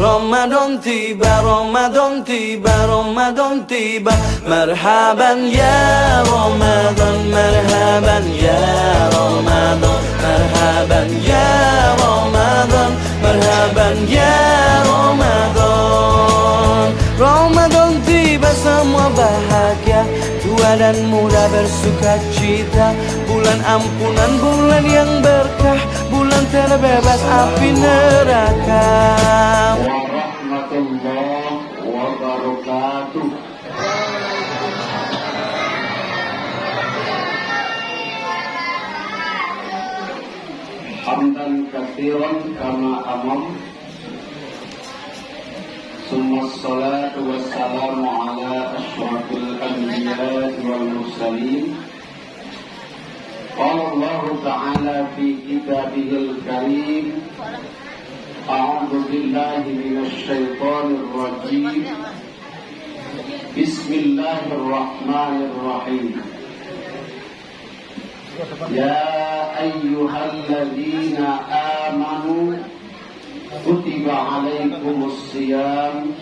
Ramadan tiba, Ramadan tiba, Ramadan tiba. Marhaban ya Ramadan, marhaban ya Ramadan, marhaban ya Ramadan, marhaban ya Ramadan. Ramadan tiba, semua bahagia, tua dan muda bersuka cita. Bulan ampunan, bulan yang berkah, bulan terbebas api neraka. Warahmatullahi wabarakatuh. Hamdan katsiran kama amam. Summa salatu wassalamu ala asyrafil anbiya'i wal mursalin. Qala Allah Ta'ala fi kitabihil karim. A'udzu billahi minasy syaithanir rajim. Bismillahirrahmanirrahim. Ya ayyuhalladzina amanu kutiba alaikumus shiyam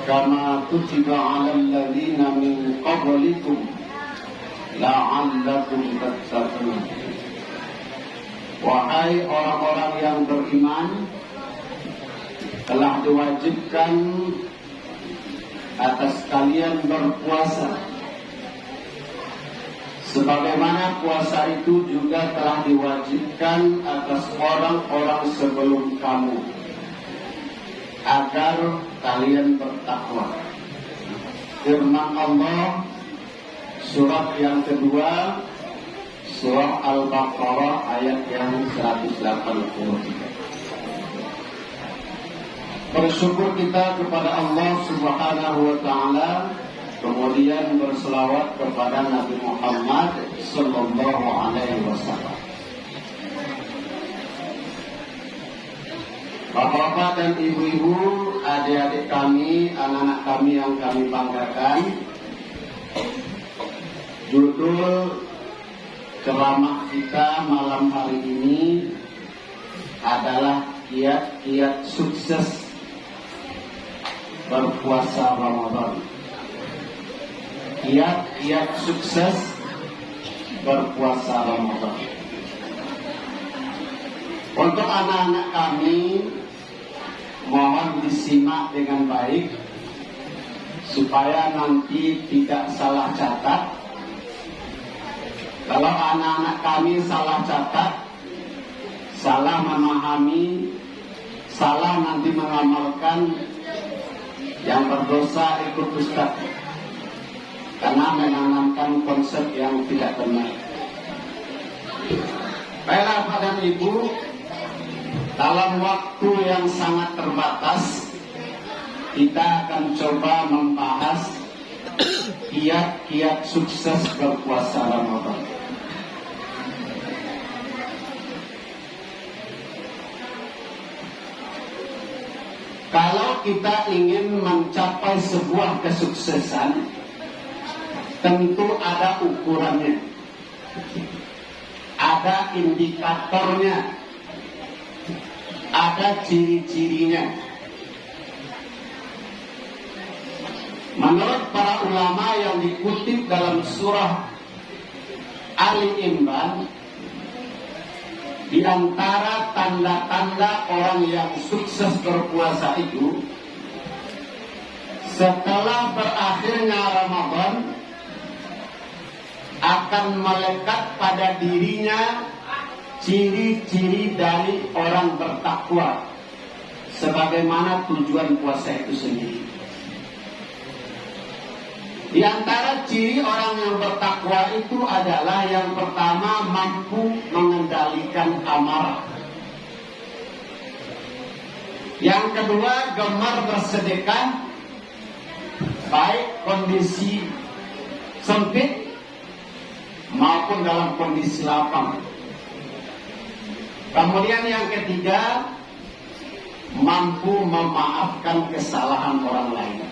kama kutiba alal ladzina min qablikum la'allakum tattaqun. Wahai orang-orang yang beriman, telah diwajibkan atas kalian berpuasa sebagaimana puasa itu juga telah diwajibkan atas orang-orang sebelum kamu, agar kalian bertakwa. Firman Allah surat yang kedua, surah Al-Baqarah ayat yang 183. Bersyukur kita kepada Allah Subhanahu wa Ta'ala, kemudian berselawat kepada Nabi Muhammad sallallahu alaihi wasallam. Bapak-bapak dan ibu-ibu, adik-adik kami, anak-anak kami yang kami banggakan, judul ceramah kita malam hari ini adalah kiat-kiat sukses berpuasa Ramadan. Kiat-kiat sukses berpuasa Ramadan. Untuk anak-anak kami, mohon disimak dengan baik supaya nanti tidak salah catat. Kalau anak-anak kami salah catat, salah memahami, salah nanti mengamalkan, yang berdosa ikut ustaz, karena menanamkan konsep yang tidak benar. Baiklah Pak dan Ibu, dalam waktu yang sangat terbatas, kita akan coba membahas kiat-kiat sukses berpuasa Ramadan. Kalau kita ingin mencapai sebuah kesuksesan, tentu ada ukurannya, ada indikatornya, ada ciri-cirinya. Menurut para ulama yang dikutip dalam surah Ali Imran, di antara tanda-tanda orang yang sukses berpuasa itu, setelah berakhirnya Ramadan, akan melekat pada dirinya ciri-ciri dari orang bertakwa, sebagaimana tujuan puasa itu sendiri. Di antara ciri orang yang bertakwa itu adalah yang pertama, mampu mengendalikan amarah. Yang kedua, gemar bersedekah, baik kondisi sempit maupun dalam kondisi lapang. Kemudian yang ketiga, mampu memaafkan kesalahan orang lain.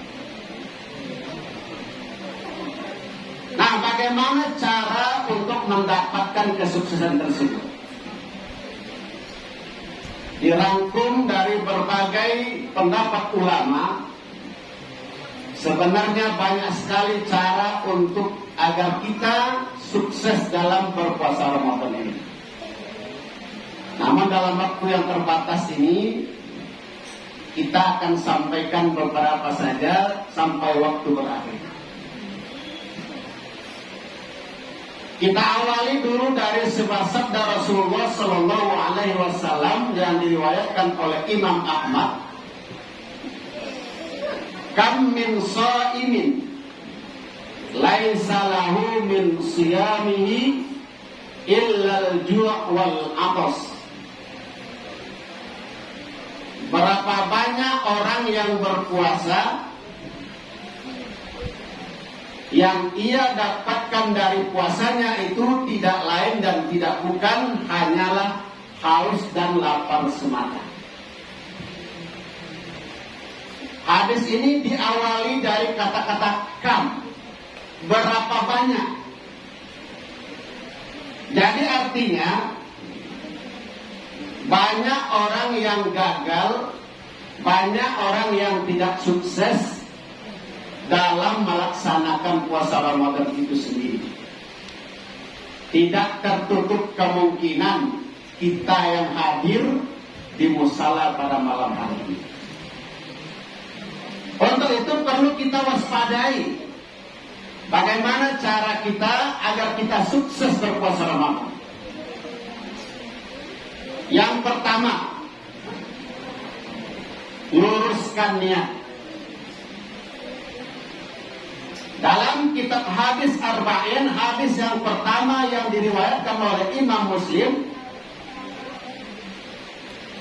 Nah, bagaimana cara untuk mendapatkan kesuksesan tersebut? dirangkum dari berbagai pendapat ulama. Sebenarnya banyak sekali cara untuk agar kita sukses dalam berpuasa Ramadan ini. Namun dalam waktu yang terbatas ini, kita akan sampaikan beberapa saja sampai waktu berakhir. Kita awali dulu dari sebuah sabda Rasulullah Sallallahu Alaihi Wasallam yang diriwayatkan oleh Imam Ahmad. Kam min shaimin laisa lahu min siyamihi illa al-ju' wal 'atas. Berapa banyak orang yang berpuasa yang ia dapatkan dari puasanya itu tidak lain dan tidak bukan hanyalah haus dan lapar semata. Hadis ini diawali dari kata-kata kam, berapa banyak. Jadi artinya banyak orang yang gagal, banyak orang yang tidak sukses dalam melaksanakan puasa Ramadan itu sendiri. Tidak tertutup kemungkinan kita yang hadir di musala pada malam hari ini. Untuk itu perlu kita waspadai bagaimana cara kita agar kita sukses berpuasa Ramadan. Yang pertama, luruskan niat. Dalam kitab hadis Arba'in, hadis yang pertama yang diriwayatkan oleh Imam Muslim,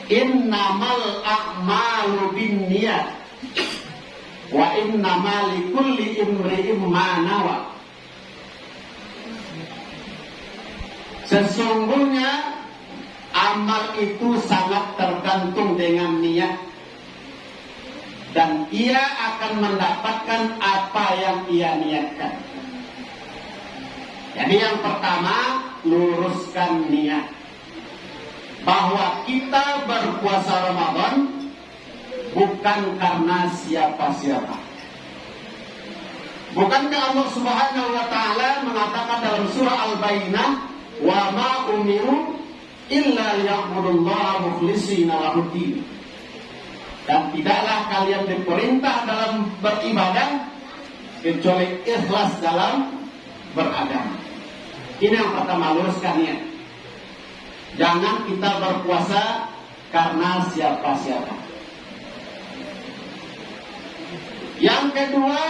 innamal a'malu binniyat wa innama likulli imri'in ma nawa. Sesungguhnya amal itu sangat tergantung dengan niat, dan ia akan mendapatkan apa yang ia niatkan. Jadi yang pertama, luruskan niat bahwa kita berpuasa Ramadan bukan karena siapa-siapa. Bukankah Allah Subhanahu wa taala mengatakan dalam surah Al-Baqarah, "Wa ma umiru illa liya'budullaha mukhlishina lahuddin." Dan tidaklah kalian diperintah dalam beribadah kecuali ikhlas dalam beragama. Ini yang pertama, luruskan niat. Jangan kita berpuasa karena siapa-siapa. Yang kedua,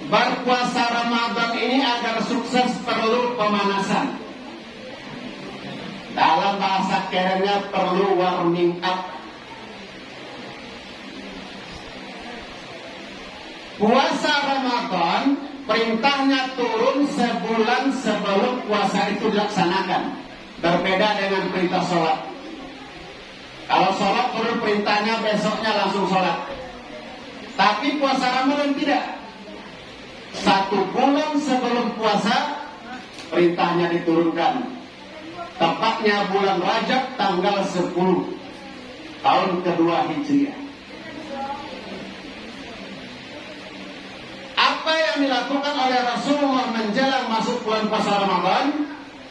berpuasa Ramadan ini agar sukses perlu pemanasan. Dalam bahasa kerennya perlu warming up. Puasa Ramadan perintahnya turun sebulan sebelum puasa itu dilaksanakan. Berbeda dengan perintah sholat. Kalau sholat turun perintahnya besoknya langsung sholat. Tapi puasa Ramadan tidak. 1 bulan sebelum puasa perintahnya diturunkan. Tepatnya bulan Rajab tanggal 10 tahun kedua Hijriah. Apa yang dilakukan oleh Rasulullah menjelang masuk bulan puasa Ramadan?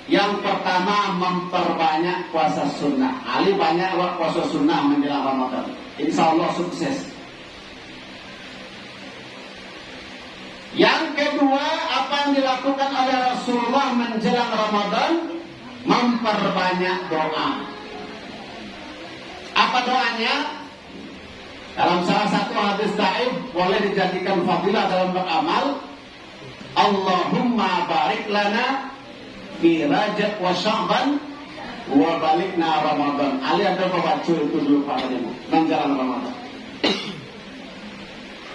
Yang pertama, memperbanyak puasa sunnah. Ali banyak puasa sunnah menjelang Ramadan. Insya Allah sukses. Yang kedua, apa yang dilakukan oleh Rasulullah menjelang Ramadan? Memperbanyak doa. Apa doanya? Dalam salah satu hadis dhaif boleh dijadikan fadilah dalam beramal. Allahumma barik lana fi Rajab wa Sya'ban wa balikna Ramadan. Ali ada baca itu dulu Pak Haji menjelang Ramadan.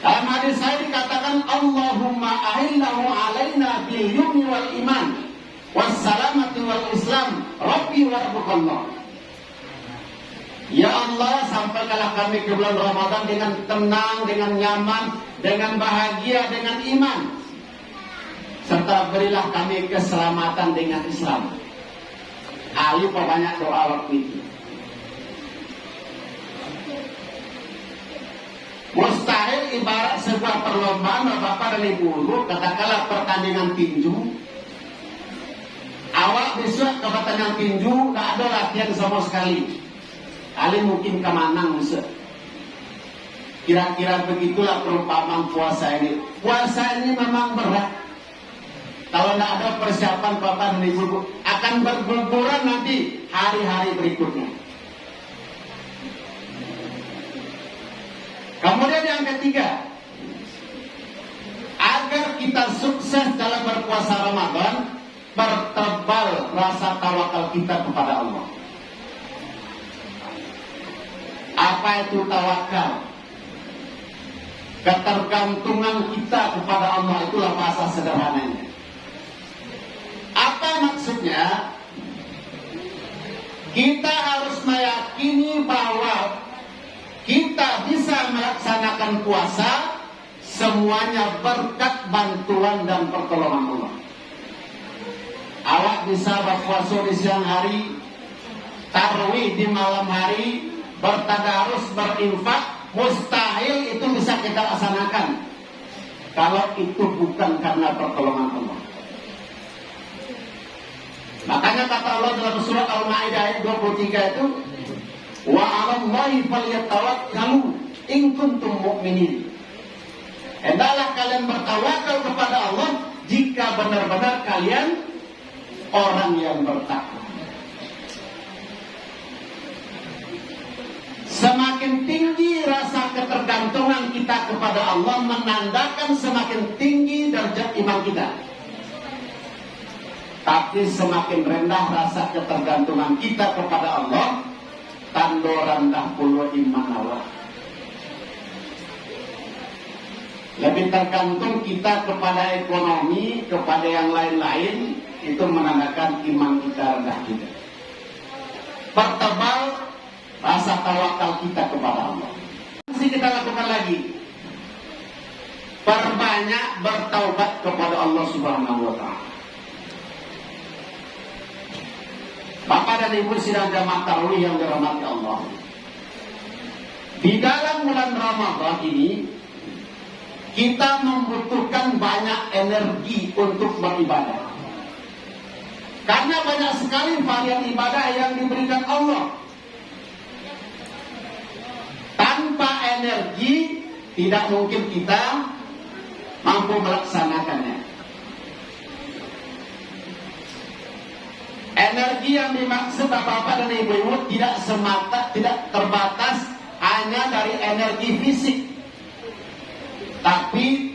Dalam hadis saya dikatakan Allahumma ahillahu alaina bil yumni wal iman wassalamati wal islam rabbi warhamkallah. Ya Allah, sampaikanlah kami ke bulan Ramadan dengan tenang, dengan nyaman, dengan bahagia, dengan iman, serta berilah kami keselamatan dengan Islam. Ali banyak doa waktu itu. Mustahil ibarat sebuah perlombaan Bapak dan Ibu, katakanlah pertandingan tinju. Awak besok ke pertandingan tinju, tak ada latihan sama sekali. Kali mungkin kemanang besok. Kira-kira begitulah perumpamaan puasa ini. Puasa ini memang berat. Kalau tidak ada persiapan Bapak dan Ibu, akan berguguran nanti hari-hari berikutnya. Kemudian yang ketiga, agar kita sukses dalam berpuasa Ramadan, pertebal rasa tawakal kita kepada Allah. Apa itu tawakal? Ketergantungan kita kepada Allah, itulah bahasa sederhananya. Apa maksudnya? Kita harus meyakini bahwa kita bisa melaksanakan puasa semuanya berkat bantuan dan pertolongan Allah. Awak bisa berpuasa di siang hari, tarawih di malam hari, bertadarus, berinfak, mustahil itu bisa kita laksanakan kalau itu bukan karena pertolongan Allah. Makanya kata Allah dalam surat Al-Maidah ayat 23 itu, wa 'alallahi falyatawakkalu in kuntum mu'minin. Hendaklah kalian bertawakal kepada Allah jika benar-benar kalian orang yang bertakwa. Semakin tinggi rasa ketergantungan kita kepada Allah, menandakan semakin tinggi derajat iman kita. Tapi semakin rendah rasa ketergantungan kita kepada Allah, tanda rendah puluh iman Allah. Lebih tergantung kita kepada ekonomi, kepada yang lain-lain, itu menandakan iman kita rendah juga. Pertebal rasa tawakal kita kepada Allah. Mesti kita lakukan lagi. Perbanyak bertaubat kepada Allah Subhanahu wa Ta'ala. Bapak dan Ibu sidang jamaah tarawih yang dirahmati Allah. Di dalam bulan Ramadan ini, kita membutuhkan banyak energi untuk beribadah. Karena banyak sekali varian ibadah yang diberikan Allah. Tanpa energi, tidak mungkin kita mampu melaksanakannya. Energi yang dimaksud Bapak dan Ibu tidak semata, tidak terbatas hanya dari energi fisik. Tapi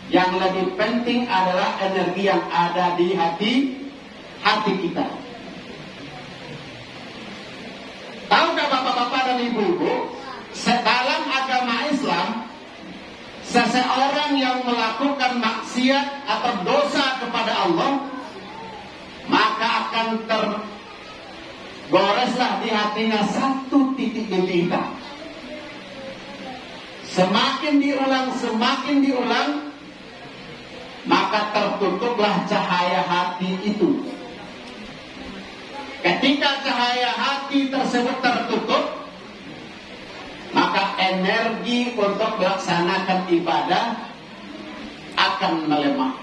yang lebih penting adalah energi yang ada di hati kita. Tahukah Bapak-bapak dan Ibu-ibu, dalam agama Islam, seseorang yang melakukan maksiat atau dosa kepada Allah, maka akan tergoreslah di hatinya satu titik binti hitam. Semakin diulang, maka tertutuplah cahaya hati itu. Ketika cahaya hati tersebut tertutup, maka energi untuk melaksanakan ibadah akan melemah.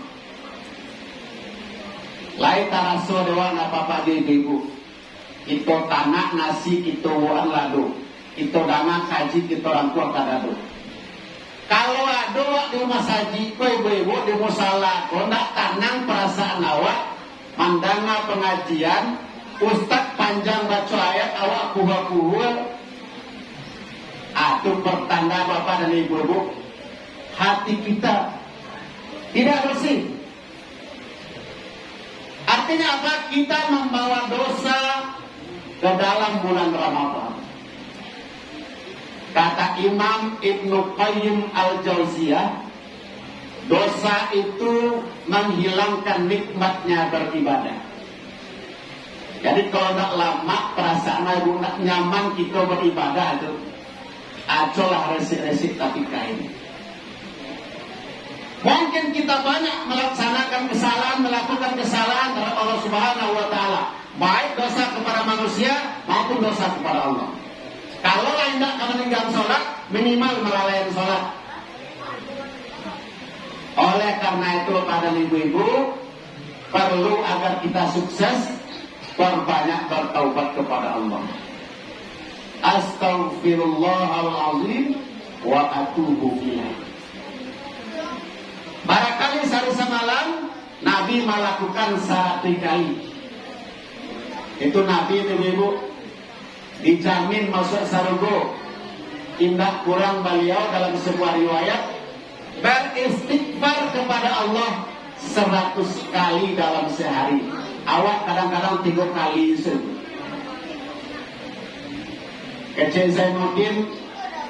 Lain taraso dewan apa-apa di ibu. Itu tanah nasi, itu waan lado. Itu dana kaji, itu rangkuang kadado. Kalau ada di rumah saji, kau ibu-ibu di musala, kau nak tanang perasaan awak, mandanga pengajian, ustaz panjang baca ayat, awak kuha-kuha. Itu pertanda Bapak dan Ibu-ibu, hati kita tidak bersih. Artinya apa? Kita membawa dosa ke dalam bulan Ramadan. Kata Imam Ibnu Qayyim Al-Jauziyah, dosa itu menghilangkan nikmatnya beribadah. Jadi kalau tak lama perasaan ibu tak nyaman kita beribadah itu, acolah resik-resik tapi kain. Mungkin kita banyak melaksanakan kesalahan, melakukan kesalahan terhadap Allah Subhanahu wa Ta'ala, baik dosa kepada manusia maupun dosa kepada Allah. Kalau tidak meninggalkan sholat, minimal melalaikan sholat. Oleh karena itu pada ibu-ibu perlu agar kita sukses, perbanyak bertaubat kepada Allah. Astaghfirullahaladzim wa atubu ilaih. Barangkali sehari semalam Nabi melakukan 100 kali. Itu Nabi ibu-ibu dijamin masuk surga. Indah kurang beliau dalam sebuah riwayat beristighfar kepada Allah 100 kali dalam sehari. Awak kadang-kadang 3 kali saja. Kecil Zainuddin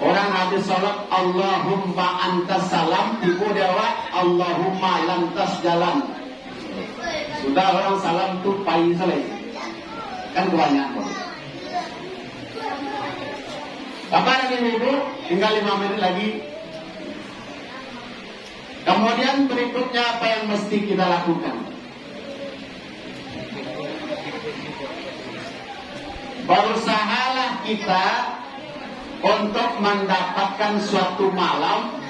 orang habis sholat Allahumma antas salam, tipu dewa Allahumma lantas jalan. Sudah orang salam tuh payah selesai. Kan kebanyakan. Bapak dan Ibu, tinggal 5 menit lagi. Kemudian berikutnya apa yang mesti kita lakukan? Berusahalah kita untuk mendapatkan suatu malam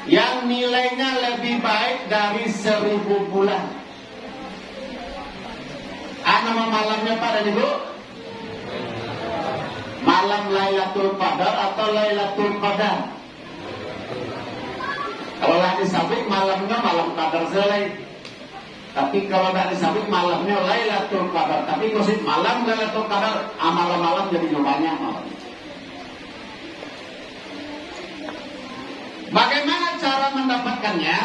yang nilainya lebih baik dari 1000 bulan. Nama malamnya pada Ibu? Malam Lailatul Qadar atau Lailatul Qadar? Kalau hadis sabit malamnya malam Qadar selesai. Tapi kalau dari sabit malamnya Lailatul Qadar. Tapi kalau malam Lailatul Qadar, malam-malam jadi banyak malam. Bagaimana cara mendapatkannya?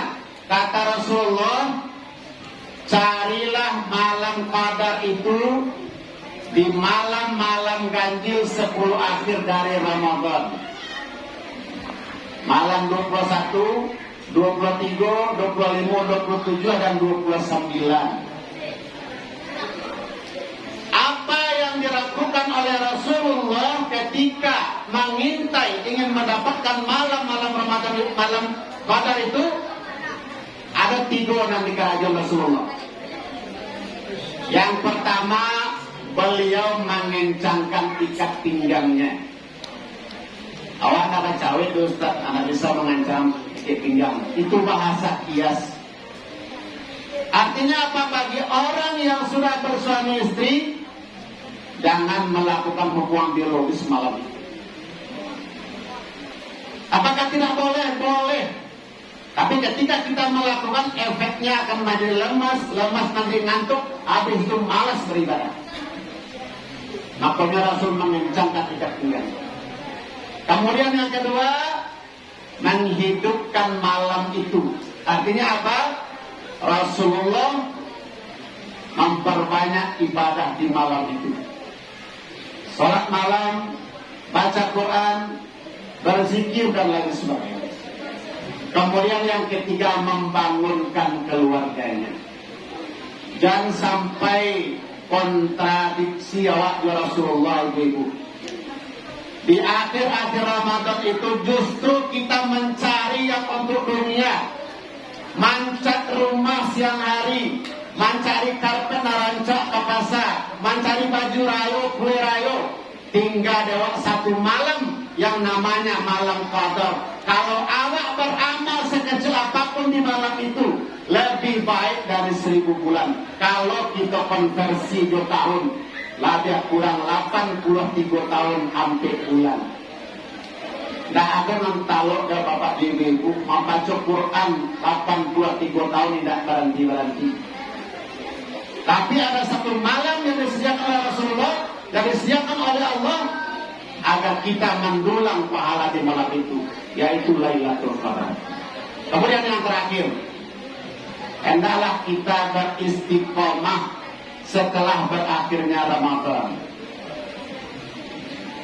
Kata Rasulullah, carilah malam qadar itu di malam-malam ganjil 10 akhir dari Ramadan. Malam 21, 23, 25, 27 dan 29. Apa yang dilakukan oleh Rasulullah ketika mengintai ingin mendapatkan malam-malam Ramadan, malam qadar itu? Ada 3 yang dikerajakan Rasulullah. Yang pertama, beliau mengencangkan ikat pinggangnya. Awak kata cawe itu Ustaz, anak bisa mengancam ikat pinggang. Itu bahasa kias. Artinya apa? Bagi orang yang sudah bersuami istri, jangan melakukan hubungan biologis malam itu. Apakah tidak boleh? Boleh. Tapi ketika kita melakukan, efeknya akan menjadi lemas nanti ngantuk, habis itu malas beribadah. Makanya Rasul mengencangkan ikat pinggang. Kemudian yang kedua, menghidupkan malam itu. Artinya apa? Rasulullah memperbanyak ibadah di malam itu. Salat malam, baca Quran, berzikir dan lain sebagainya. Kemudian yang ketiga, membangunkan keluarganya. Jangan sampai kontradiksi awak ya Rasulullah ibu-ibu. Di akhir-akhir Ramadan itu justru kita mencari yang untuk dunia. Mancat rumah siang hari, mencari karpet narancak ke pasar, mencari baju rayo, kue rayo. Tinggal dewa satu malam yang namanya malam qadar. Kalau awak beramal sekecil apapun di malam itu, lebih baik dari 1000 bulan. Kalau kita konversi 2 tahun, lebih kurang 83 tahun hampir bulan. Tidak ada yang talok dari bapak ibu membaca Quran 83 tahun tidak berhenti-berhenti. Tapi ada satu malam yang disediakan oleh Rasulullah, yang disediakan oleh Allah, agar kita mendulang pahala di malam itu, yaitu Lailatul Qadar. Kemudian yang terakhir, hendaklah kita beristiqomah setelah berakhirnya Ramadan.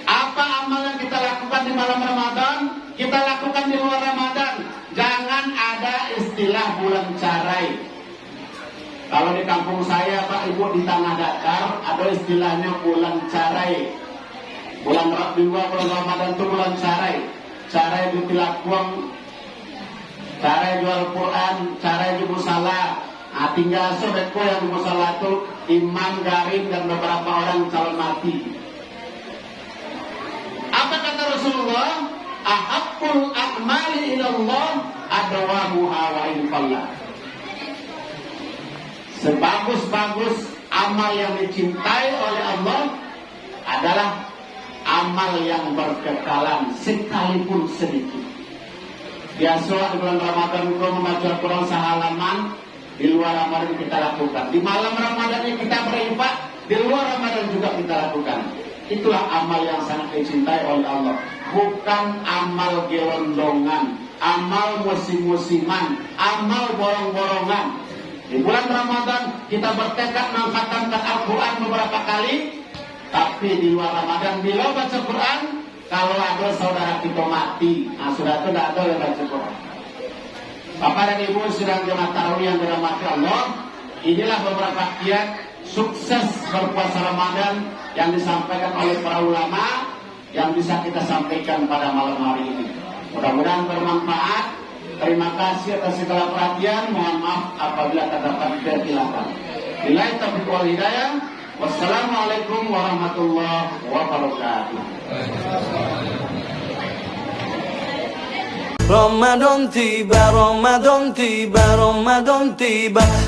Apa amal yang kita lakukan di malam Ramadan, kita lakukan di luar Ramadan. Jangan ada istilah bulan carai. Kalau di kampung saya, Pak Ibu, di Tanah Datar, ada istilahnya bulan carai. Bulan Rabiul, bulan Ramadan itu bulan carai. Carai di Tilakuang, carai jual Quran, carai di musala. Nah, tinggal sobatku yang di musala itu imam, garim, dan beberapa orang calon mati. Apa kata Rasulullah? ahabbul a'mali ilallah adwamuha wa in qalla. Sebagus-bagus amal yang dicintai oleh Allah adalah amal yang berkekalan sekalipun sedikit. Biasa di bulan Ramadan kita membaca Quran sehalaman, di luar Ramadan kita lakukan. Di malam Ramadan kita berinfak, di luar Ramadan juga kita lakukan. Itulah amal yang sangat dicintai oleh Allah. Bukan amal gelondongan, amal musim-musiman, amal borong-borongan. Di bulan Ramadan kita bertekad mengkhatamkan Al-Quran beberapa kali, tapi di luar Ramadan bila baca Quran, kalau ada saudara kita mati, nah sudah itu tidak ada yang baca Quran. Bapak dan Ibu sedang jemaah tarawih yang dirahmati Allah, inilah beberapa kiat sukses berpuasa Ramadan yang disampaikan oleh para ulama yang bisa kita sampaikan pada malam hari ini. Mudah-mudahan bermanfaat. Terima kasih atas segala perhatian. Mohon maaf apabila terdapat kekurangan. Billahi taufiq wal hidayah. Wassalamualaikum warahmatullahi wabarakatuh. Ramadan tiba, Ramadan tiba, Ramadan tiba.